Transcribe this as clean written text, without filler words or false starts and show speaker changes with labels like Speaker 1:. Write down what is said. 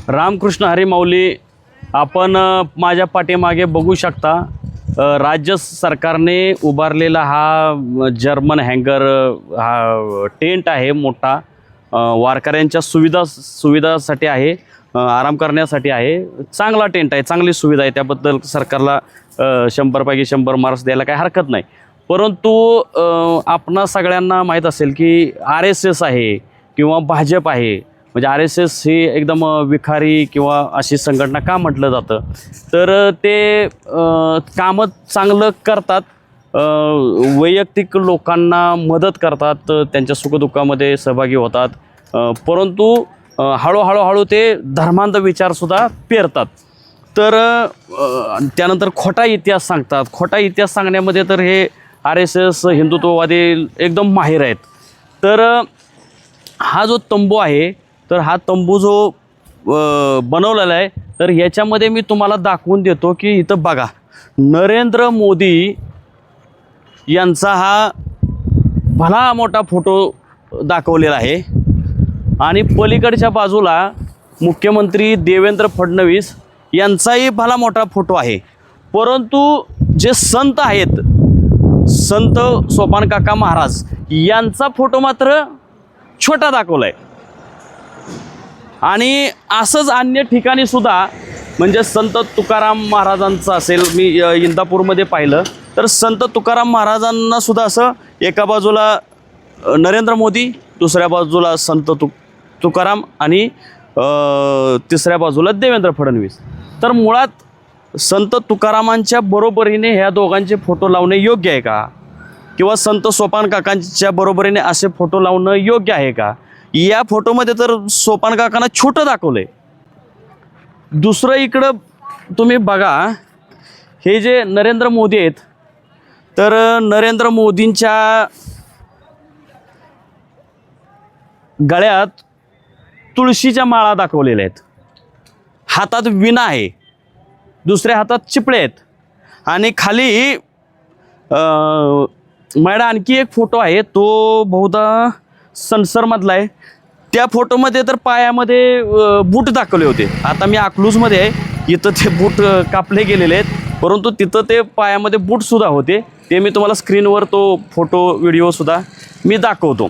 Speaker 1: रामकृष्ण हरी माऊली. आपण माझ्या पाठीमागे बघू शकता राज्य सरकारने उभारलेला हा जर्मन हँगर हा टेंट आहे मोठा. वारकऱ्यांच्या सुविधासाठी आहे, आराम करण्यासाठी आहे. चांगला टेंट आहे, चांगली सुविधा आहे. त्याबद्दल सरकारला 100 पैकी 100 मार्क्स द्यायला काही हरकत नाही. परंतु आपणा सगळ्यांना माहीत असेल की RSS आहे किंवा भाजप आहे. म्हणजे RSS ही एकदम विखारी किंवा अशी संघटना का म्हटलं जातं, तर ते कामं चांगलं करतात, वैयक्तिक लोकांना मदत करतात, त्यांच्या सुखदुःखामध्ये सहभागी होतात. परंतु हळूहळू ते धर्मांध विचारसुद्धा पेरतात. तर त्यानंतर खोटा इतिहास सांगतात. खोटा इतिहास सांगण्यामध्ये तर हे RSS हिंदुत्ववादी एकदम माहिर आहेत. तर हा जो तंबू आहे, तर हा तंबू जो बनवलेला आहे, तर याच्यामध्ये मी तुम्हाला दाखवून देतो की इथं बघा, नरेंद्र मोदी यांचा हा भला मोठा फोटो दाखवलेला आहे आणि पलीकडच्या बाजूला मुख्यमंत्री देवेंद्र फडणवीस यांचाही भला मोठा फोटो आहे. परंतु जे संत आहेत, संत सोपान काका महाराज यांचा फोटो मात्र छोटा दाखवला आहे. आणि असंच अन्य ठिकाणी सुद्धा, म्हणजे संत तुकाराम महाराजांचं असेल, मी इंदापूरमध्ये पाहिलं तर संत तुकाराम महाराजांना सुद्धा असं एका बाजूला नरेंद्र मोदी, दुसऱ्या बाजूला संत तुकाराम आणि तिसऱ्या बाजूला देवेंद्र फडणवीस. तर मुळात संत तुकारामांच्या बरोबरीने ह्या दोघांचे फोटो लावणे योग्य आहे का? किंवा संत सोपान काकांच्या बरोबरीने असे फोटो लावणं योग्य आहे का? या फोटोमध्ये तर सोपान काकांना छोटं दाखवलं आहे. दुसरं इकडं तुम्ही बघा, हे जे नरेंद्र मोदी आहेत, तर नरेंद्र मोदींच्या गळ्यात तुळशीच्या माळा दाखवलेल्या आहेत, हातात विणा आहे, दुसऱ्या हातात चिपळे आहेत. आणि खाली माझ्या आणखी एक फोटो आहे, तो बहुधा सनसरमधला आहे. त्या फोटोमध्ये तर पायामध्ये बूट दाखवले होते. आता मी अकलूजमध्ये आहे, इथं ते बूट कापले गेलेले आहेत, परंतु तिथं ते पायामध्ये बूटसुद्धा होते. ते मी तुम्हाला स्क्रीनवर तो फोटो व्हिडिओसुद्धा मी दाखवतो.